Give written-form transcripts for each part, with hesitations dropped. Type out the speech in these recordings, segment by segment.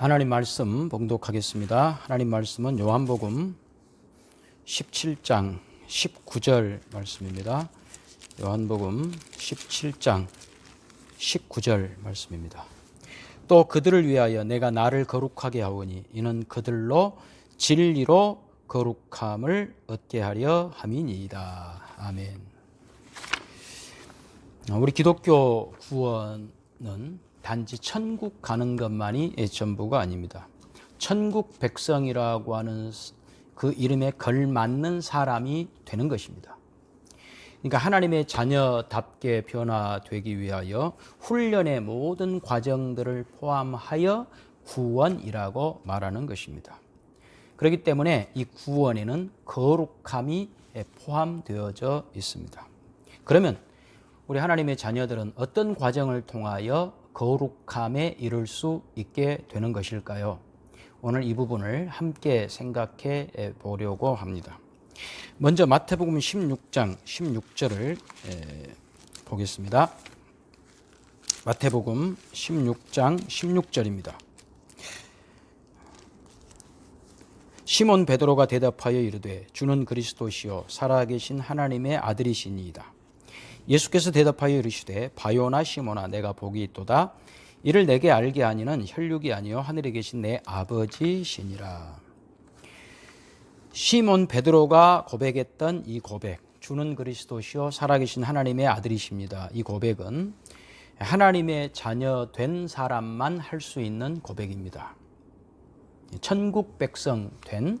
하나님 말씀 봉독하겠습니다. 하나님 말씀은 요한복음 17장 19절 말씀입니다. 요한복음 17장 19절 말씀입니다. 또 그들을 위하여 내가 나를 거룩하게 하오니 이는 그들로 진리로 거룩함을 얻게 하려 함이니이다. 아멘. 우리 기독교 구원은 단지 천국 가는 것만이 전부가 아닙니다. 천국 백성이라고 하는 그 이름에 걸맞는 사람이 되는 것입니다. 그러니까 하나님의 자녀답게 변화되기 위하여 훈련의 모든 과정들을 포함하여 구원이라고 말하는 것입니다. 그렇기 때문에 이 구원에는 거룩함이 포함되어져 있습니다. 그러면 우리 하나님의 자녀들은 어떤 과정을 통하여 거룩함에 이를 수 있게 되는 것일까요? 오늘 이 부분을 함께 생각해 보려고 합니다. 먼저 마태복음 16장 16절을 보겠습니다. 마태복음 16장 16절입니다. 시몬 베드로가 대답하여 이르되 주는 그리스도시요 살아계신 하나님의 아들이시니이다. 예수께서 대답하여 이르시되 바요나 시몬아 내가 복이 있도다. 이를 내게 알게 하니는 혈육이 아니요 하늘에 계신 내 아버지시니라. 시몬 베드로가 고백했던 이 고백, 주는 그리스도시요 살아계신 하나님의 아들이십니다. 이 고백은 하나님의 자녀 된 사람만 할 수 있는 고백입니다. 천국 백성 된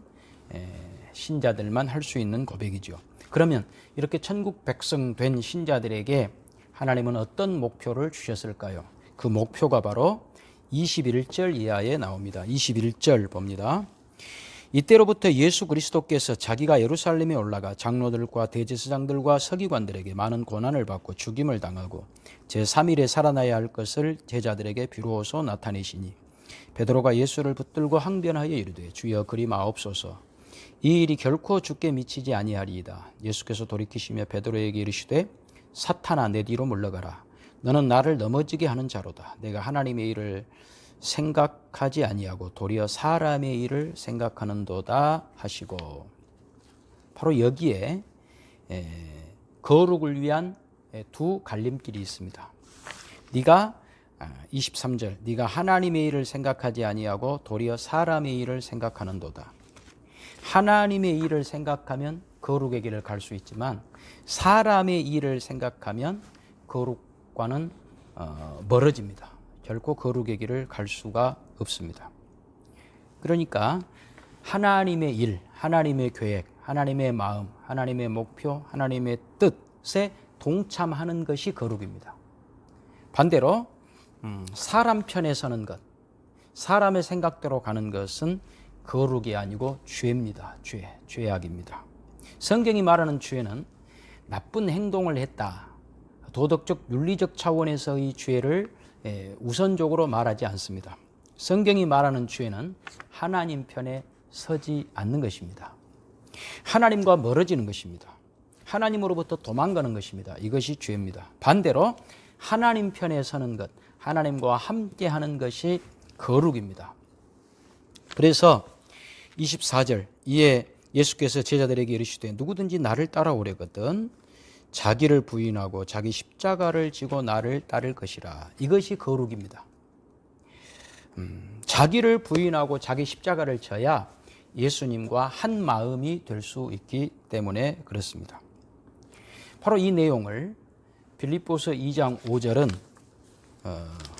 신자들만 할 수 있는 고백이죠. 그러면 이렇게 천국 백성 된 신자들에게 하나님은 어떤 목표를 주셨을까요? 그 목표가 바로 21절 이하에 나옵니다. 21절 봅니다. 이때로부터 예수 그리스도께서 자기가 예루살렘에 올라가 장로들과 대제사장들과 서기관들에게 많은 고난을 받고 죽임을 당하고 제3일에 살아나야 할 것을 제자들에게 비로소 나타내시니 베드로가 예수를 붙들고 항변하여 이르되 주여 그리 마옵소서 이 일이 결코 주께 미치지 아니하리이다. 예수께서 돌이키시며 베드로에게 이르시되 사탄아 내 뒤로 물러가라. 너는 나를 넘어지게 하는 자로다. 내가 하나님의 일을 생각하지 아니하고 도리어 사람의 일을 생각하는도다 하시고, 바로 여기에 거룩을 위한 두 갈림길이 있습니다. 네가 23절 네가 하나님의 일을 생각하지 아니하고 도리어 사람의 일을 생각하는도다. 하나님의 일을 생각하면 거룩의 길을 갈 수 있지만 사람의 일을 생각하면 거룩과는 멀어집니다. 결코 거룩의 길을 갈 수가 없습니다. 그러니까 하나님의 일, 하나님의 계획, 하나님의 마음, 하나님의 목표, 하나님의 뜻에 동참하는 것이 거룩입니다. 반대로 사람 편에 서는 것, 사람의 생각대로 가는 것은 거룩이 아니고 죄입니다. 죄악입니다. 성경이 말하는 죄는 나쁜 행동을 했다. 도덕적, 윤리적 차원에서의 죄를 우선적으로 말하지 않습니다. 성경이 말하는 죄는 하나님 편에 서지 않는 것입니다. 하나님과 멀어지는 것입니다. 하나님으로부터 도망가는 것입니다. 이것이 죄입니다. 반대로 하나님 편에 서는 것, 하나님과 함께하는 것이 거룩입니다. 그래서 24절 이에 예수께서 제자들에게 이르시되 누구든지 나를 따라오려거든 자기를 부인하고 자기 십자가를 지고 나를 따를 것이라. 이것이 거룩입니다. 자기를 부인하고 자기 십자가를 져야 예수님과 한 마음이 될 수 있기 때문에 그렇습니다. 바로 이 내용을 빌립보서 2장 5절은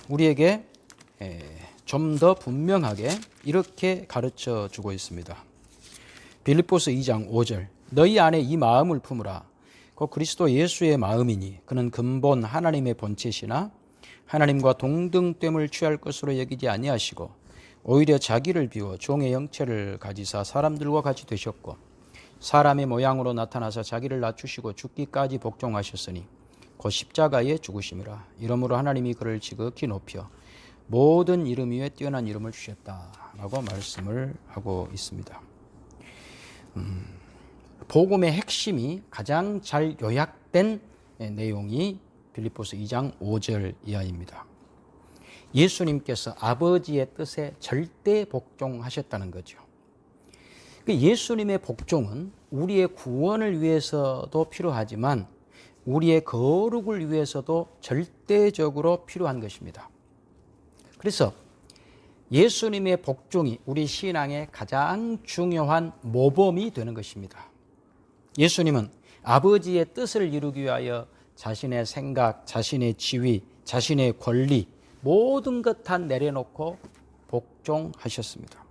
우리에게 좀 더 분명하게 이렇게 가르쳐 주고 있습니다. 빌립보서 2장 5절 너희 안에 이 마음을 품으라. 그 그리스도 예수의 마음이니 그는 근본 하나님의 본체시나 하나님과 동등됨을 취할 것으로 여기지 아니하시고 오히려 자기를 비워 종의 형체를 가지사 사람들과 같이 되셨고 사람의 모양으로 나타나사 자기를 낮추시고 죽기까지 복종하셨으니 곧 십자가에 죽으심이라. 이러므로 하나님이 그를 지극히 높여 모든 이름 위에 뛰어난 이름을 주셨다라고 말씀을 하고 있습니다. 복음의 핵심이 가장 잘 요약된 내용이 빌립보서 2장 5절 이하입니다. 예수님께서 아버지의 뜻에 절대 복종하셨다는 거죠. 예수님의 복종은 우리의 구원을 위해서도 필요하지만 우리의 거룩을 위해서도 절대적으로 필요한 것입니다. 그래서 예수님의 복종이 우리 신앙의 가장 중요한 모범이 되는 것입니다. 예수님은 아버지의 뜻을 이루기 위하여 자신의 생각, 자신의 지위, 자신의 권리 모든 것 다 내려놓고 복종하셨습니다.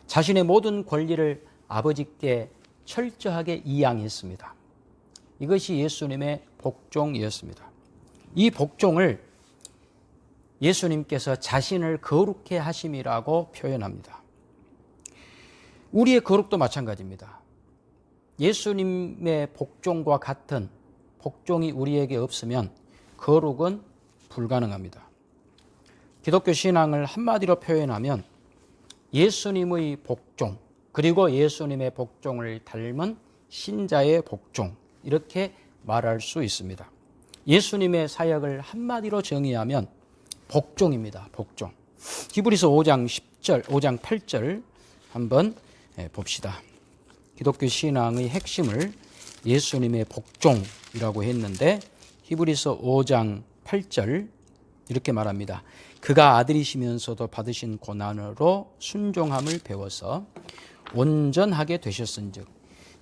자신의 모든 권리를 아버지께 철저하게 이양했습니다. 이것이 예수님의 복종이었습니다. 이 복종을 예수님께서 자신을 거룩해 하심이라고 표현합니다. 우리의 거룩도 마찬가지입니다. 예수님의 복종과 같은 복종이 우리에게 없으면 거룩은 불가능합니다. 기독교 신앙을 한마디로 표현하면 예수님의 복종, 그리고 예수님의 복종을 닮은 신자의 복종, 이렇게 말할 수 있습니다. 예수님의 사역을 한마디로 정의하면 복종입니다. 복종. 히브리서 5장 10절, 5장 8절 한번 봅시다. 기독교 신앙의 핵심을 예수님의 복종이라고 했는데 히브리서 5장 8절 이렇게 말합니다. 그가 아들이시면서도 받으신 고난으로 순종함을 배워서 온전하게 되셨은즉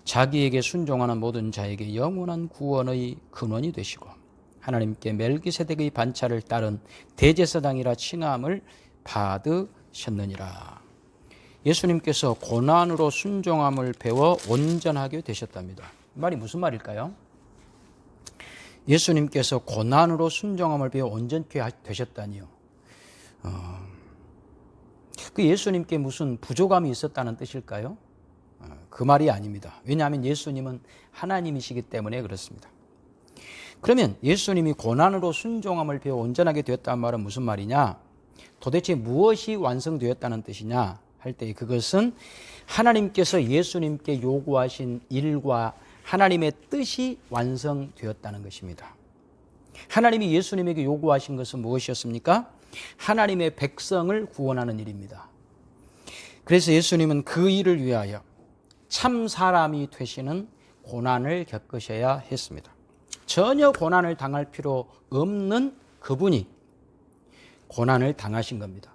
자기에게 순종하는 모든 자에게 영원한 구원의 근원이 되시고 하나님께 멜기세덱의 반차를 따른 대제사장이라 칭함을 받으셨느니라. 예수님께서 고난으로 순종함을 배워 온전하게 되셨답니다. 이 말이 무슨 말일까요? 예수님께서 고난으로 순종함을 배워 온전케 되셨다니요. 그 예수님께 무슨 부족함이 있었다는 뜻일까요? 그 말이 아닙니다. 왜냐하면 예수님은 하나님이시기 때문에 그렇습니다. 그러면 예수님이 고난으로 순종함을 배워 온전하게 되었다는 말은 무슨 말이냐? 도대체 무엇이 완성되었다는 뜻이냐? 할 때 그것은 하나님께서 예수님께 요구하신 일과 하나님의 뜻이 완성되었다는 것입니다. 하나님이 예수님에게 요구하신 것은 무엇이었습니까? 하나님의 백성을 구원하는 일입니다. 그래서 예수님은 그 일을 위하여 참 사람이 되시는 고난을 겪으셔야 했습니다. 전혀 고난을 당할 필요 없는 그분이 고난을 당하신 겁니다.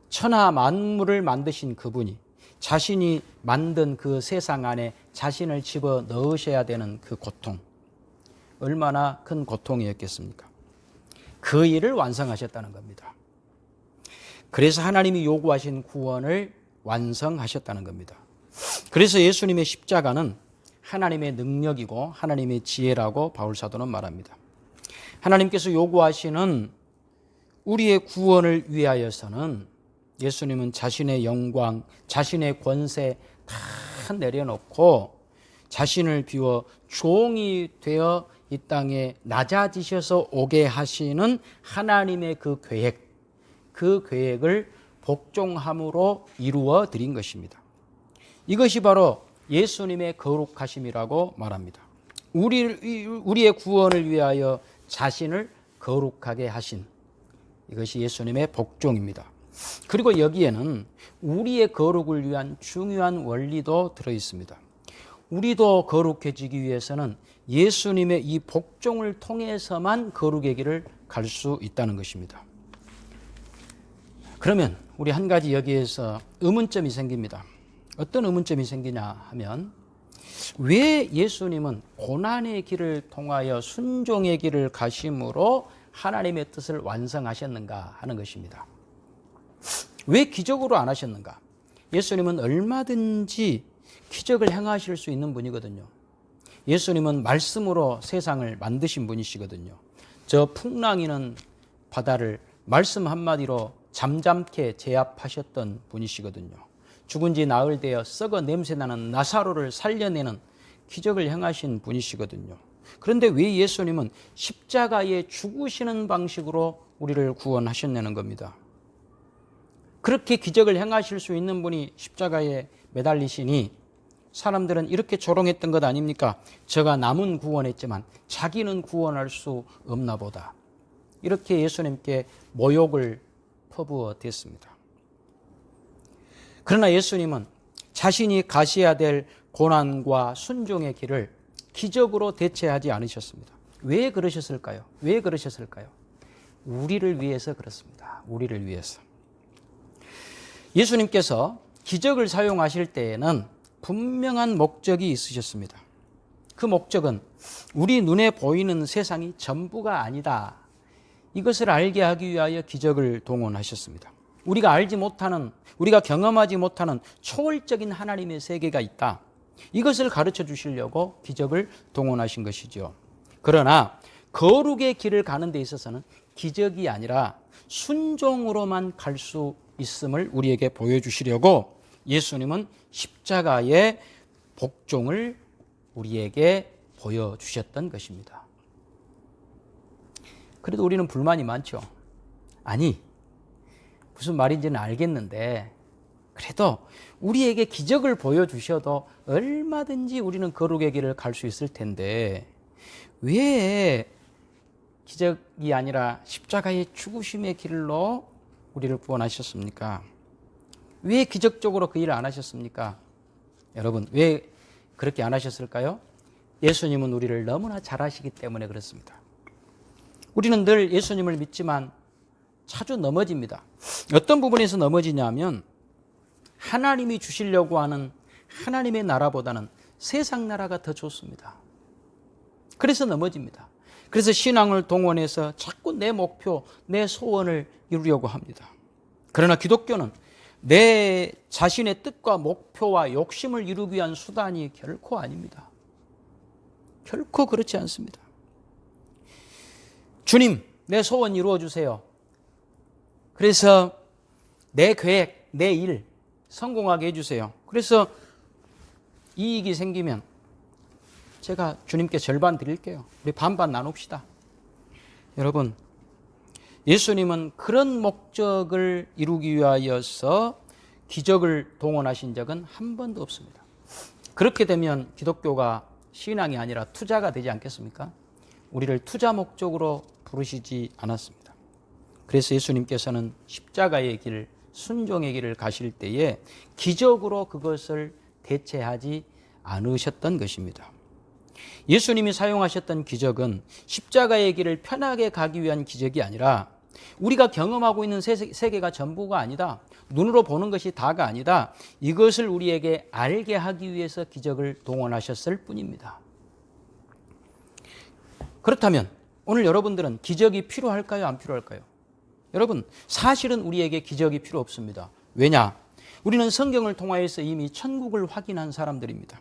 천하 만물을 만드신 그분이 자신이 만든 그 세상 안에 자신을 집어 넣으셔야 되는 그 고통, 얼마나 큰 고통이었겠습니까? 그 일을 완성하셨다는 겁니다. 그래서 하나님이 요구하신 구원을 완성하셨다는 겁니다. 그래서 예수님의 십자가는 하나님의 능력이고 하나님의 지혜라고 바울사도는 말합니다. 하나님께서 요구하시는 우리의 구원을 위하여서는 예수님은 자신의 영광, 자신의 권세 다 내려놓고 자신을 비워 종이 되어 이 땅에 낮아지셔서 오게 하시는 하나님의 그 계획을 복종함으로 이루어 드린 것입니다. 이것이 바로 예수님의 거룩하심이라고 말합니다. 우리의 구원을 위하여 자신을 거룩하게 하신 이것이 예수님의 복종입니다. 그리고 여기에는 우리의 거룩을 위한 중요한 원리도 들어 있습니다. 우리도 거룩해지기 위해서는 예수님의 이 복종을 통해서만 거룩의 길을 갈 수 있다는 것입니다. 그러면 우리 한 가지 여기에서 의문점이 생깁니다. 어떤 의문점이 생기냐 하면 왜 예수님은 고난의 길을 통하여 순종의 길을 가심으로 하나님의 뜻을 완성하셨는가 하는 것입니다. 왜 기적으로 안 하셨는가? 예수님은 얼마든지 기적을 행하실 수 있는 분이거든요. 예수님은 말씀으로 세상을 만드신 분이시거든요. 저 풍랑이는 바다를 말씀 한마디로 잠잠케 제압하셨던 분이시거든요. 죽은 지 나흘 되어 썩어 냄새나는 나사로를 살려내는 기적을 행하신 분이시거든요. 그런데 왜 예수님은 십자가에 죽으시는 방식으로 우리를 구원하셨냐는 겁니다. 그렇게 기적을 행하실 수 있는 분이 십자가에 매달리시니 사람들은 이렇게 조롱했던 것 아닙니까? 저가 남은 구원했지만 자기는 구원할 수 없나 보다. 이렇게 예수님께 모욕을 퍼부어 댔습니다. 그러나 예수님은 자신이 가셔야 될 고난과 순종의 길을 기적으로 대체하지 않으셨습니다. 왜 그러셨을까요? 왜 그러셨을까요? 우리를 위해서 그렇습니다. 우리를 위해서. 예수님께서 기적을 사용하실 때에는 분명한 목적이 있으셨습니다. 그 목적은 우리 눈에 보이는 세상이 전부가 아니다. 이것을 알게 하기 위하여 기적을 동원하셨습니다. 우리가 알지 못하는, 우리가 경험하지 못하는 초월적인 하나님의 세계가 있다. 이것을 가르쳐 주시려고 기적을 동원하신 것이죠. 그러나 거룩의 길을 가는 데 있어서는 기적이 아니라 순종으로만 갈 수 있음을 우리에게 보여주시려고 예수님은 십자가의 복종을 우리에게 보여주셨던 것입니다. 그래도 우리는 불만이 많죠. 아니, 무슨 말인지는 알겠는데 그래도 우리에게 기적을 보여주셔도 얼마든지 우리는 거룩의 길을 갈 수 있을 텐데 왜 기적이 아니라 십자가의 죽으심의 길로 우리를 구원하셨습니까? 왜 기적적으로 그 일을 안 하셨습니까? 여러분, 왜 그렇게 안 하셨을까요? 예수님은 우리를 너무나 잘 아시기 때문에 그렇습니다. 우리는 늘 예수님을 믿지만 자주 넘어집니다. 어떤 부분에서 넘어지냐면 하나님이 주시려고 하는 하나님의 나라보다는 세상 나라가 더 좋습니다. 그래서 넘어집니다. 그래서 신앙을 동원해서 자꾸 내 목표, 내 소원을 이루려고 합니다. 그러나 기독교는 내 자신의 뜻과 목표와 욕심을 이루기 위한 수단이 결코 아닙니다. 결코 그렇지 않습니다. 주님, 내 소원 이루어주세요. 그래서 내 계획, 내 일 성공하게 해주세요. 그래서 이익이 생기면 제가 주님께 절반 드릴게요. 우리 반반 나눕시다. 여러분, 예수님은 그런 목적을 이루기 위하여서 기적을 동원하신 적은 한 번도 없습니다. 그렇게 되면 기독교가 신앙이 아니라 투자가 되지 않겠습니까? 우리를 투자 목적으로 부르시지 않았습니다. 그래서 예수님께서는 십자가의 길, 순종의 길을 가실 때에 기적으로 그것을 대체하지 않으셨던 것입니다. 예수님이 사용하셨던 기적은 십자가의 길을 편하게 가기 위한 기적이 아니라 우리가 경험하고 있는 세계가 전부가 아니다. 눈으로 보는 것이 다가 아니다. 이것을 우리에게 알게 하기 위해서 기적을 동원하셨을 뿐입니다. 그렇다면 오늘 여러분들은 기적이 필요할까요? 안 필요할까요? 여러분, 사실은 우리에게 기적이 필요 없습니다. 왜냐? 우리는 성경을 통하여서 이미 천국을 확인한 사람들입니다.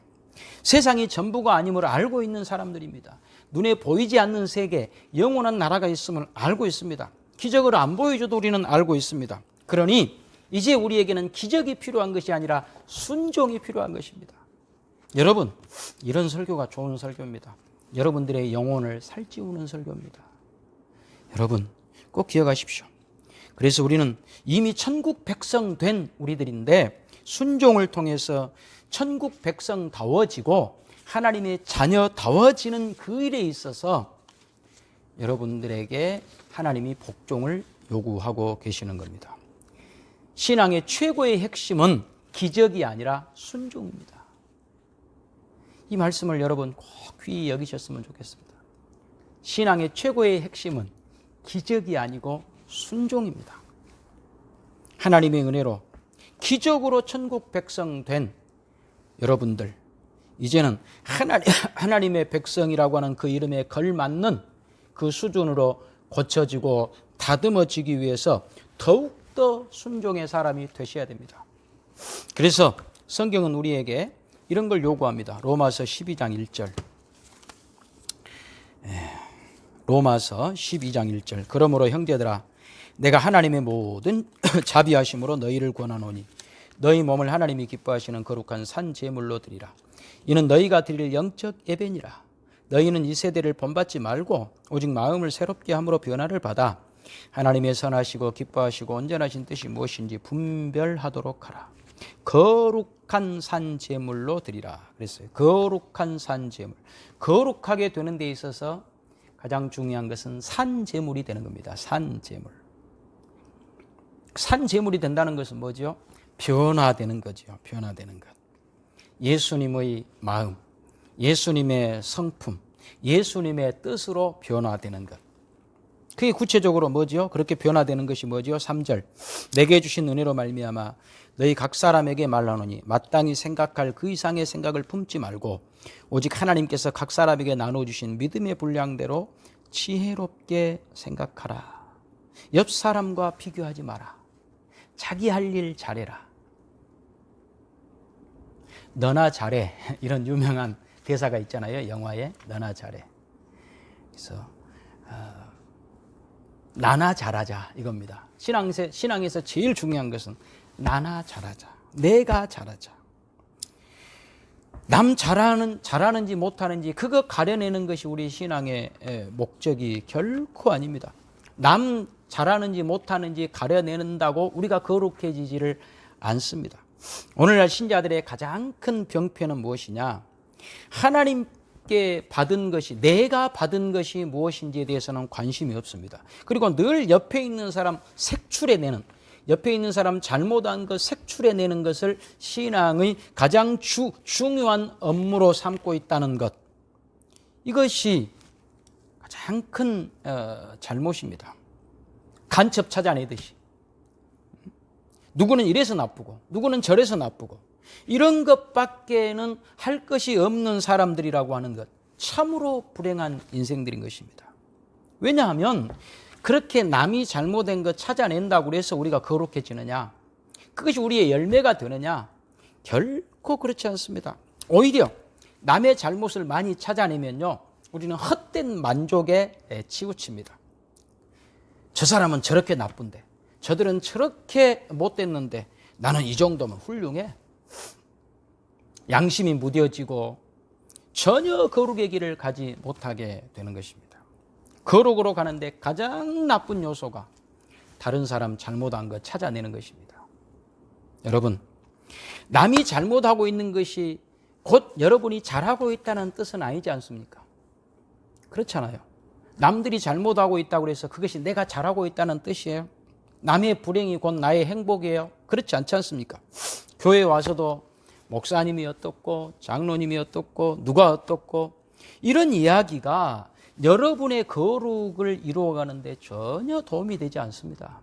세상이 전부가 아님을 알고 있는 사람들입니다. 눈에 보이지 않는 세계, 영원한 나라가 있음을 알고 있습니다. 기적을 안 보여줘도 우리는 알고 있습니다. 그러니 이제 우리에게는 기적이 필요한 것이 아니라 순종이 필요한 것입니다. 여러분, 이런 설교가 좋은 설교입니다. 여러분들의 영혼을 살찌우는 설교입니다. 여러분, 꼭 기억하십시오. 그래서 우리는 이미 천국 백성 된 우리들인데 순종을 통해서 천국 백성다워지고 하나님의 자녀다워지는 그 일에 있어서 여러분들에게 하나님이 복종을 요구하고 계시는 겁니다. 신앙의 최고의 핵심은 기적이 아니라 순종입니다. 이 말씀을 여러분 꼭 귀히 여기셨으면 좋겠습니다. 신앙의 최고의 핵심은 기적이 아니고 순종입니다. 하나님의 은혜로 기적으로 천국 백성 된 여러분들, 이제는 하나님의 백성이라고 하는 그 이름에 걸맞는 그 수준으로 고쳐지고 다듬어지기 위해서 더욱더 순종의 사람이 되셔야 됩니다. 그래서 성경은 우리에게 이런 걸 요구합니다. 로마서 12장 1절. 로마서 12장 1절. 그러므로 형제들아, 내가 하나님의 모든 자비하심으로 너희를 권하노니 너희 몸을 하나님이 기뻐하시는 거룩한 산 제물로 드리라. 이는 너희가 드릴 영적 예배니라. 너희는 이 세대를 본받지 말고 오직 마음을 새롭게 함으로 변화를 받아 하나님의 선하시고 기뻐하시고 온전하신 뜻이 무엇인지 분별하도록 하라. 거룩한 산 제물로 드리라 그랬어요. 거룩한 산 제물. 거룩하게 되는 데 있어서 가장 중요한 것은 산재물이 되는 겁니다. 산재물. 산재물이 된다는 것은 뭐죠? 변화되는 거죠. 변화되는 것. 예수님의 마음, 예수님의 성품, 예수님의 뜻으로 변화되는 것. 그게 구체적으로 뭐죠? 그렇게 변화되는 것이 뭐죠? 3절. 내게 주신 은혜로 말미암아 너희 각 사람에게 말하노니 마땅히 생각할 그 이상의 생각을 품지 말고 오직 하나님께서 각 사람에게 나눠주신 믿음의 분량대로 지혜롭게 생각하라. 옆 사람과 비교하지 마라. 자기 할 일 잘해라. 너나 잘해. 이런 유명한 대사가 있잖아요. 영화에 너나 잘해. 그래서 나나 잘하자 이겁니다. 신앙에서 제일 중요한 것은 나나 잘하자. 내가 잘하자. 남 잘하는지 못하는지 그거 가려내는 것이 우리 신앙의 목적이 결코 아닙니다. 남 잘하는지 못하는지 가려내는다고 우리가 거룩해지지를 않습니다. 오늘날 신자들의 가장 큰 병폐는 무엇이냐? 하나님께 받은 것이, 내가 받은 것이 무엇인지에 대해서는 관심이 없습니다. 그리고 늘 옆에 있는 사람 색출해내는, 옆에 있는 사람 잘못한 것 색출해내는 것을 신앙의 가장 중요한 업무로 삼고 있다는 것, 이것이 가장 큰 잘못입니다. 간첩 찾아내듯이 누구는 이래서 나쁘고 누구는 저래서 나쁘고 이런 것밖에는 할 것이 없는 사람들이라고 하는 것, 참으로 불행한 인생들인 것입니다. 왜냐하면 그렇게 남이 잘못된 것 찾아낸다고 해서 우리가 거룩해지느냐, 그것이 우리의 열매가 되느냐? 결코 그렇지 않습니다. 오히려 남의 잘못을 많이 찾아내면요, 우리는 헛된 만족에 치우칩니다. 저 사람은 저렇게 나쁜데, 저들은 저렇게 못됐는데 나는 이 정도면 훌륭해. 양심이 무뎌지고 전혀 거룩의 길을 가지 못하게 되는 것입니다. 거룩으로 가는데 가장 나쁜 요소가 다른 사람 잘못한 것 찾아내는 것입니다. 여러분, 남이 잘못하고 있는 것이 곧 여러분이 잘하고 있다는 뜻은 아니지 않습니까? 그렇잖아요. 남들이 잘못하고 있다고 해서 그것이 내가 잘하고 있다는 뜻이에요? 남의 불행이 곧 나의 행복이에요? 그렇지 않지 않습니까? 교회에 와서도 목사님이 어떻고 장로님이 어떻고 누가 어떻고 이런 이야기가 여러분의 거룩을 이루어가는데 전혀 도움이 되지 않습니다.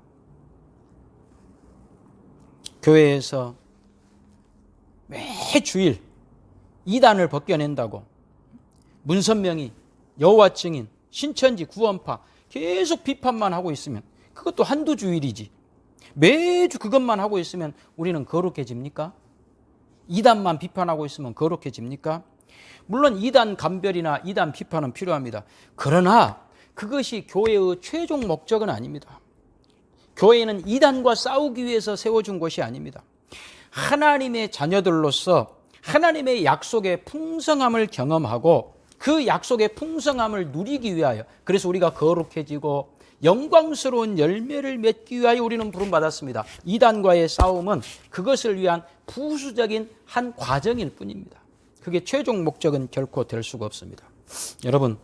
교회에서 매주일 이단을 벗겨낸다고 문선명이, 여호와 증인, 신천지, 구원파 계속 비판만 하고 있으면, 그것도 한두 주일이지, 매주 그것만 하고 있으면 우리는 거룩해집니까? 이단만 비판하고 있으면 거룩해집니까? 물론 이단 감별이나 이단 비판은 필요합니다. 그러나 그것이 교회의 최종 목적은 아닙니다. 교회는 이단과 싸우기 위해서 세워준 곳이 아닙니다. 하나님의 자녀들로서 하나님의 약속의 풍성함을 경험하고 그 약속의 풍성함을 누리기 위하여, 그래서 우리가 거룩해지고 영광스러운 열매를 맺기 위하여 우리는 부름받았습니다. 이단과의 싸움은 그것을 위한 부수적인 한 과정일 뿐입니다. 그게 최종 목적은 결코 될 수가 없습니다. 여러분,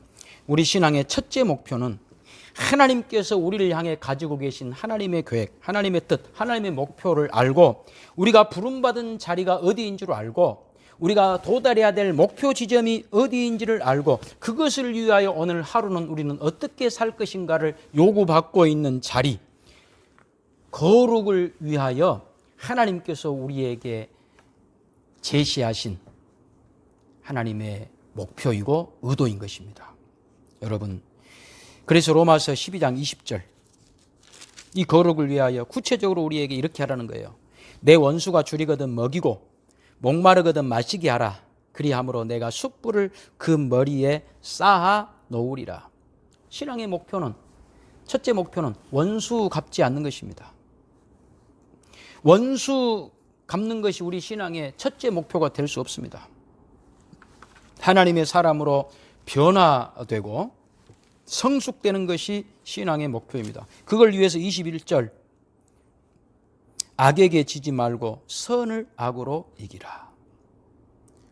우리 신앙의 첫째 목표는 하나님께서 우리를 향해 가지고 계신 하나님의 계획, 하나님의 뜻, 하나님의 목표를 알고 우리가 부름받은 자리가 어디인 줄 알고 우리가 도달해야 될 목표 지점이 어디인지를 알고 그것을 위하여 오늘 하루는 우리는 어떻게 살 것인가를 요구받고 있는 자리, 거룩을 위하여 하나님께서 우리에게 제시하신 하나님의 목표이고 의도인 것입니다. 여러분, 그래서 로마서 12장 20절, 이 거룩을 위하여 구체적으로 우리에게 이렇게 하라는 거예요. 내 원수가 줄이거든 먹이고 목마르거든 마시게 하라. 그리함으로 내가 숯불을 그 머리에 쌓아 놓으리라. 신앙의 목표는, 첫째 목표는 원수 갚지 않는 것입니다. 원수 갚는 것이 우리 신앙의 첫째 목표가 될 수 없습니다. 하나님의 사람으로 변화되고 성숙되는 것이 신앙의 목표입니다. 그걸 위해서 21절, 악에게 지지 말고 선을 악으로 이기라.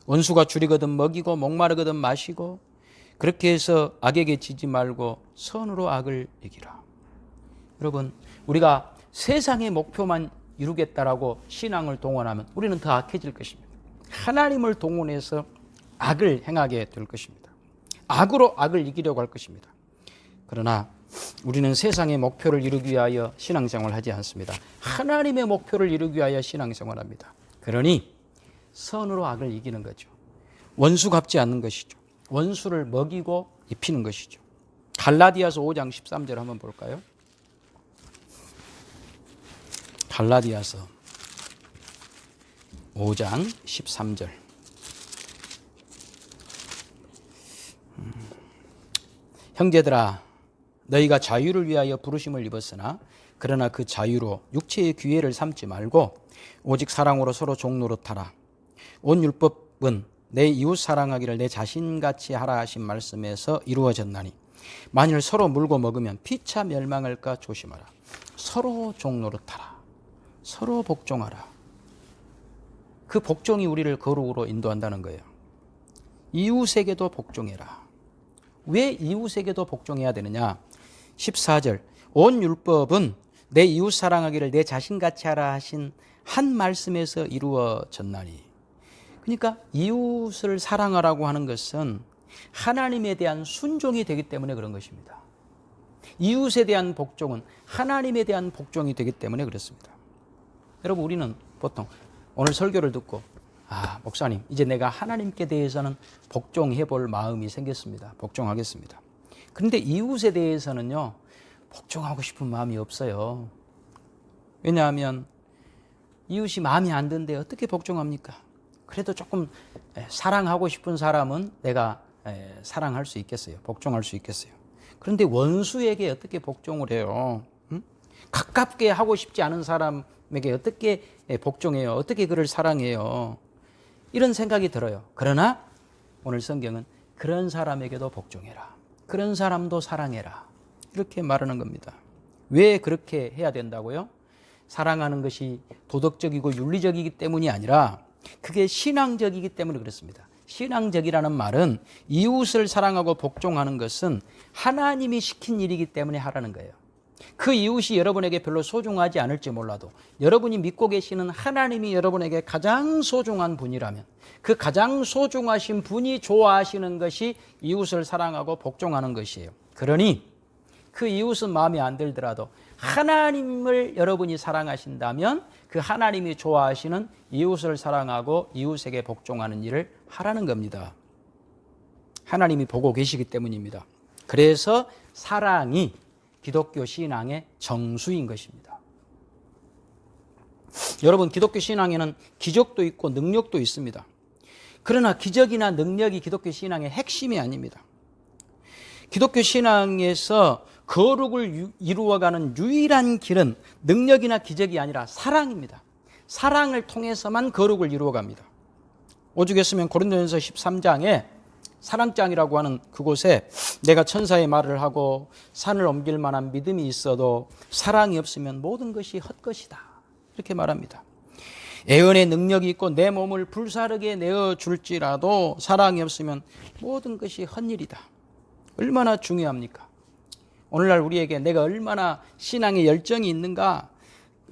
원수가 줄이거든 먹이고 목마르거든 마시고 그렇게 해서 악에게 지지 말고 선으로 악을 이기라. 여러분, 우리가 세상의 목표만 이루겠다라고 신앙을 동원하면 우리는 더 악해질 것입니다. 하나님을 동원해서 악을 행하게 될 것입니다. 악으로 악을 이기려고 할 것입니다. 그러나 우리는 세상의 목표를 이루기 위하여 신앙생활을 하지 않습니다. 하나님의 목표를 이루기 위하여 신앙생활을 합니다. 그러니 선으로 악을 이기는 거죠. 원수 갚지 않는 것이죠. 원수를 먹이고 입히는 것이죠. 갈라디아서 5장 13절 한번 볼까요? 갈라디아서 5장 13절. 형제들아, 너희가 자유를 위하여 부르심을 입었으나 그러나 그 자유로 육체의 기회를 삼지 말고 오직 사랑으로 서로 종노릇하라. 온 율법은 내 이웃 사랑하기를 내 자신같이 하라 하신 말씀에서 이루어졌나니 만일 서로 물고 먹으면 피차 멸망할까 조심하라. 서로 종노릇하라. 서로 복종하라. 그 복종이 우리를 거룩으로 인도한다는 거예요. 이웃에게도 복종해라. 왜 이웃에게도 복종해야 되느냐? 14절. 온 율법은 내 이웃 사랑하기를 내 자신같이 하라 하신 한 말씀에서 이루어졌나니. 그러니까 이웃을 사랑하라고 하는 것은 하나님에 대한 순종이 되기 때문에 그런 것입니다. 이웃에 대한 복종은 하나님에 대한 복종이 되기 때문에 그렇습니다. 여러분, 우리는 보통 오늘 설교를 듣고 목사님, 이제 내가 하나님께 대해서는 복종해 볼 마음이 생겼습니다. 복종하겠습니다. 그런데 이웃에 대해서는요, 복종하고 싶은 마음이 없어요. 왜냐하면 이웃이 마음에 안 드는데 어떻게 복종합니까? 그래도 조금 사랑하고 싶은 사람은 내가 사랑할 수 있겠어요. 복종할 수 있겠어요. 그런데 원수에게 어떻게 복종을 해요? 가깝게 하고 싶지 않은 사람에게 어떻게 복종해요? 어떻게 그를 사랑해요? 이런 생각이 들어요. 그러나 오늘 성경은 그런 사람에게도 복종해라. 그런 사람도 사랑해라. 이렇게 말하는 겁니다. 왜 그렇게 해야 된다고요? 사랑하는 것이 도덕적이고 윤리적이기 때문이 아니라 그게 신앙적이기 때문에 그렇습니다. 신앙적이라는 말은 이웃을 사랑하고 복종하는 것은 하나님이 시킨 일이기 때문에 하라는 거예요. 그 이웃이 여러분에게 별로 소중하지 않을지 몰라도 여러분이 믿고 계시는 하나님이 여러분에게 가장 소중한 분이라면 그 가장 소중하신 분이 좋아하시는 것이 이웃을 사랑하고 복종하는 것이에요. 그러니 그 이웃은 마음에 안 들더라도 하나님을 여러분이 사랑하신다면 그 하나님이 좋아하시는 이웃을 사랑하고 이웃에게 복종하는 일을 하라는 겁니다. 하나님이 보고 계시기 때문입니다. 그래서 사랑이 기독교 신앙의 정수인 것입니다. 여러분, 기독교 신앙에는 기적도 있고 능력도 있습니다. 그러나 기적이나 능력이 기독교 신앙의 핵심이 아닙니다. 기독교 신앙에서 거룩을 이루어가는 유일한 길은 능력이나 기적이 아니라 사랑입니다. 사랑을 통해서만 거룩을 이루어갑니다. 오죽했으면 고린도전서 13장에 사랑장이라고 하는 그곳에 내가 천사의 말을 하고 산을 옮길 만한 믿음이 있어도 사랑이 없으면 모든 것이 헛것이다. 이렇게 말합니다. 애언의 능력이 있고 내 몸을 불사르게 내어줄지라도 사랑이 없으면 모든 것이 헛일이다. 얼마나 중요합니까? 오늘날 우리에게 내가 얼마나 신앙에 열정이 있는가,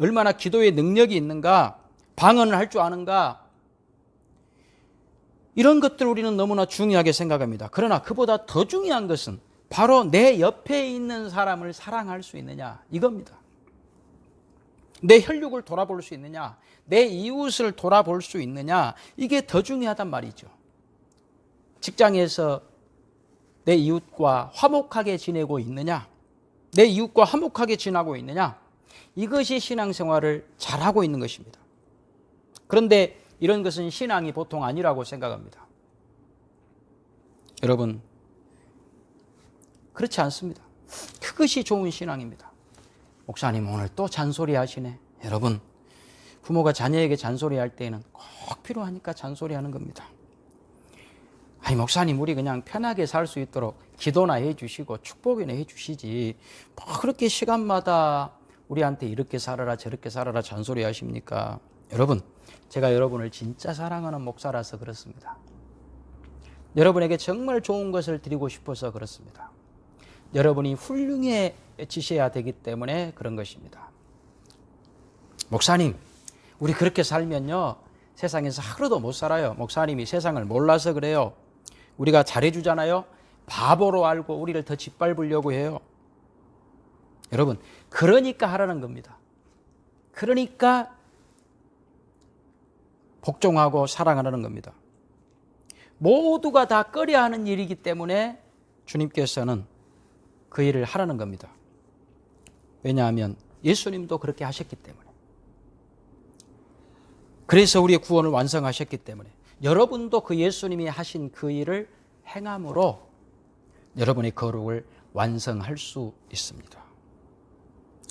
얼마나 기도의 능력이 있는가, 방언을 할 줄 아는가, 이런 것들 우리는 너무나 중요하게 생각합니다. 그러나 그보다 더 중요한 것은 바로 내 옆에 있는 사람을 사랑할 수 있느냐, 이겁니다. 내 혈육을 돌아볼 수 있느냐, 내 이웃을 돌아볼 수 있느냐, 이게 더 중요하단 말이죠. 직장에서 내 이웃과 화목하게 지내고 있느냐, 내 이웃과 화목하게 지내고 있느냐, 이것이 신앙생활을 잘하고 있는 것입니다. 그런데 이런 것은 신앙이 보통 아니라고 생각합니다. 여러분, 그렇지 않습니다. 그것이 좋은 신앙입니다. 목사님, 오늘 또 잔소리 하시네. 여러분, 부모가 자녀에게 잔소리할 때에는 꼭 필요하니까 잔소리하는 겁니다. 아니, 목사님, 우리 그냥 편하게 살 수 있도록 기도나 해주시고 축복이나 해주시지 뭐 그렇게 시간마다 우리한테 이렇게 살아라 저렇게 살아라 잔소리 하십니까? 여러분, 제가 여러분을 진짜 사랑하는 목사라서 그렇습니다. 여러분에게 정말 좋은 것을 드리고 싶어서 그렇습니다. 여러분이 훌륭해지셔야 되기 때문에 그런 것입니다. 목사님, 우리 그렇게 살면요 세상에서 하루도 못 살아요. 목사님이 세상을 몰라서 그래요. 우리가 잘해주잖아요. 바보로 알고 우리를 더 짓밟으려고 해요. 여러분, 그러니까 하라는 겁니다. 그러니까 복종하고 사랑하라는 겁니다. 모두가 다 꺼려하는 일이기 때문에 주님께서는 그 일을 하라는 겁니다. 왜냐하면 예수님도 그렇게 하셨기 때문에. 그래서 우리의 구원을 완성하셨기 때문에 여러분도 그 예수님이 하신 그 일을 행함으로 여러분의 거룩을 완성할 수 있습니다.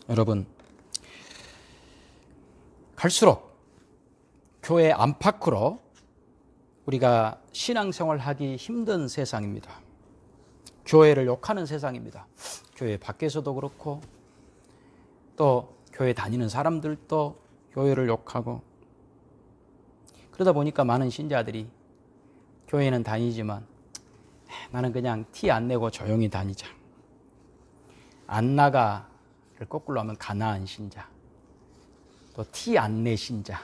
여러분, 갈수록 교회 안팎으로 우리가 신앙생활 하기 힘든 세상입니다. 교회를 욕하는 세상입니다. 교회 밖에서도 그렇고 또 교회 다니는 사람들도 교회를 욕하고 그러다 보니까 많은 신자들이 교회는 다니지만 나는 그냥 티 안 내고 조용히 다니자. 안 나가를 거꾸로 하면 가나안 신자. 또 티 안 내 신자.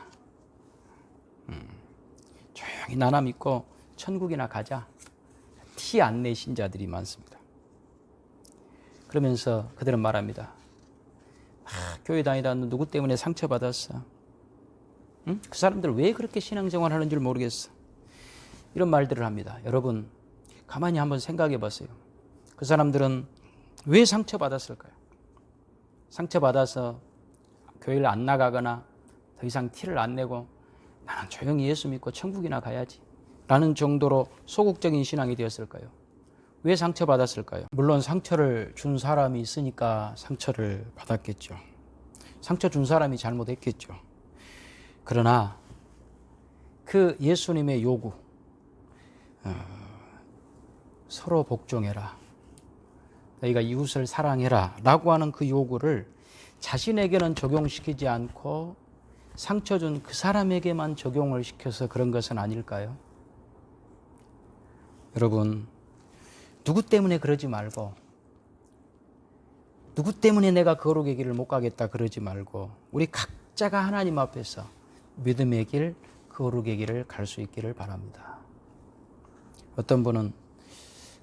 조용히 나나 믿고 천국이나 가자. 티 안 내 신자들이 많습니다. 그러면서 그들은 말합니다. 교회 다니다 너 누구 때문에 상처받았어? 응? 그 사람들 왜 그렇게 신앙생활 하는 줄 모르겠어. 이런 말들을 합니다. 여러분 가만히 한번 생각해 보세요. 그 사람들은 왜 상처받았을까요? 상처받아서 교회를 안 나가거나 더 이상 티를 안 내고 나는 조용히 예수 믿고 천국이나 가야지 라는 정도로 소극적인 신앙이 되었을까요? 왜 상처받았을까요? 물론 상처를 준 사람이 있으니까 상처를 받았겠죠. 상처 준 사람이 잘못했겠죠. 그러나 그 예수님의 요구, 서로 복종해라, 너희가 이웃을 사랑해라 라고 하는 그 요구를 자신에게는 적용시키지 않고 상처 준 그 사람에게만 적용을 시켜서 그런 것은 아닐까요? 여러분, 누구 때문에 그러지 말고, 누구 때문에 내가 거룩의 길을 못 가겠다 그러지 말고, 우리 각자가 하나님 앞에서 믿음의 길, 거룩의 길을 갈 수 있기를 바랍니다. 어떤 분은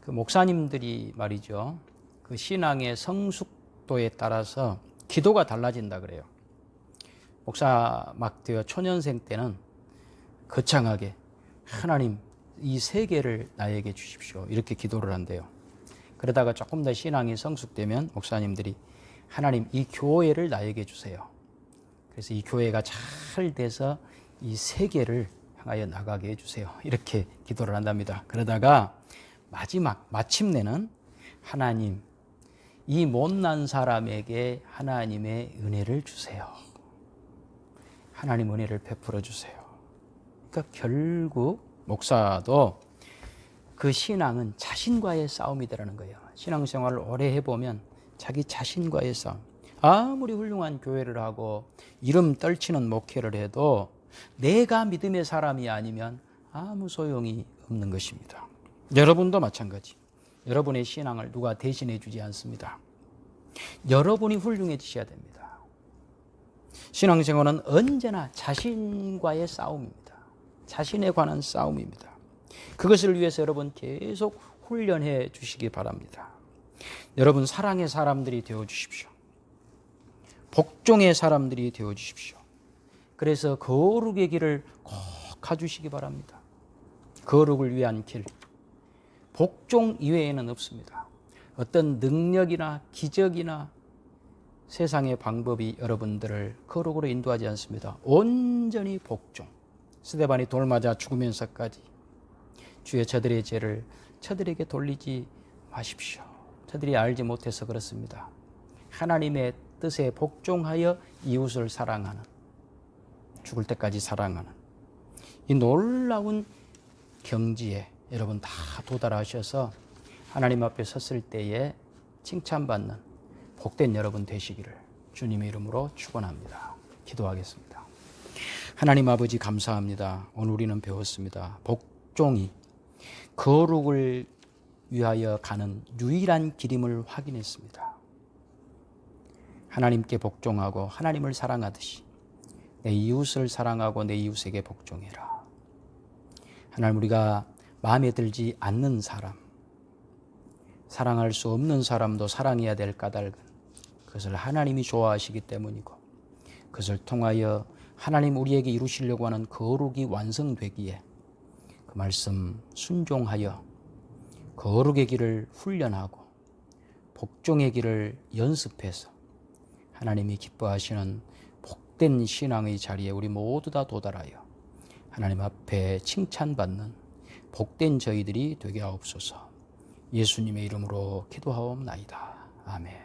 그 목사님들이 말이죠, 그 신앙의 성숙도에 따라서 기도가 달라진다 그래요. 목사 막 되어 초년생 때는 거창하게 하나님 이 세계를 나에게 주십시오 이렇게 기도를 한대요. 그러다가 조금 더 신앙이 성숙되면 목사님들이 하나님 이 교회를 나에게 주세요. 그래서 이 교회가 잘 돼서 이 세계를 향하여 나가게 해주세요 이렇게 기도를 한답니다. 그러다가 마침내는 하나님 이 못난 사람에게 하나님의 은혜를 주세요. 하나님 은혜를 베풀어 주세요. 그러니까 결국 목사도 그 신앙은 자신과의 싸움이라는 거예요. 신앙생활을 오래 해보면 자기 자신과의 싸움. 아무리 훌륭한 교회를 하고 이름 떨치는 목회를 해도 내가 믿음의 사람이 아니면 아무 소용이 없는 것입니다. 여러분도 마찬가지. 여러분의 신앙을 누가 대신해 주지 않습니다. 여러분이 훌륭해지셔야 됩니다. 신앙생활은 언제나 자신과의 싸움입니다. 자신에 관한 싸움입니다. 그것을 위해서 여러분 계속 훈련해 주시기 바랍니다. 여러분 사랑의 사람들이 되어 주십시오. 복종의 사람들이 되어 주십시오. 그래서 거룩의 길을 꼭 가주시기 바랍니다. 거룩을 위한 길, 복종 이외에는 없습니다. 어떤 능력이나 기적이나 세상의 방법이 여러분들을 거룩으로 인도하지 않습니다. 온전히 복종. 스데반이 돌 맞아 죽으면서까지 주의 저들의 죄를 저들에게 돌리지 마십시오. 저들이 알지 못해서 그렇습니다. 하나님의 뜻에 복종하여 이웃을 사랑하는, 죽을 때까지 사랑하는 이 놀라운 경지에 여러분 다 도달하셔서 하나님 앞에 섰을 때에 칭찬받는 복된 여러분 되시기를 주님의 이름으로 축원합니다. 기도하겠습니다. 하나님 아버지 감사합니다. 오늘 우리는 배웠습니다. 복종이 거룩을 위하여 가는 유일한 길임을 확인했습니다. 하나님께 복종하고 하나님을 사랑하듯이 내 이웃을 사랑하고 내 이웃에게 복종해라. 하나님, 우리가 마음에 들지 않는 사람, 사랑할 수 없는 사람도 사랑해야 될 까닭은 그것을 하나님이 좋아하시기 때문이고, 그것을 통하여 하나님 우리에게 이루시려고 하는 거룩이 완성되기에 그 말씀 순종하여 거룩의 길을 훈련하고 복종의 길을 연습해서 하나님이 기뻐하시는 복된 신앙의 자리에 우리 모두 다 도달하여 하나님 앞에 칭찬받는 복된 저희들이 되게 하옵소서. 예수님의 이름으로 기도하옵나이다. 아멘.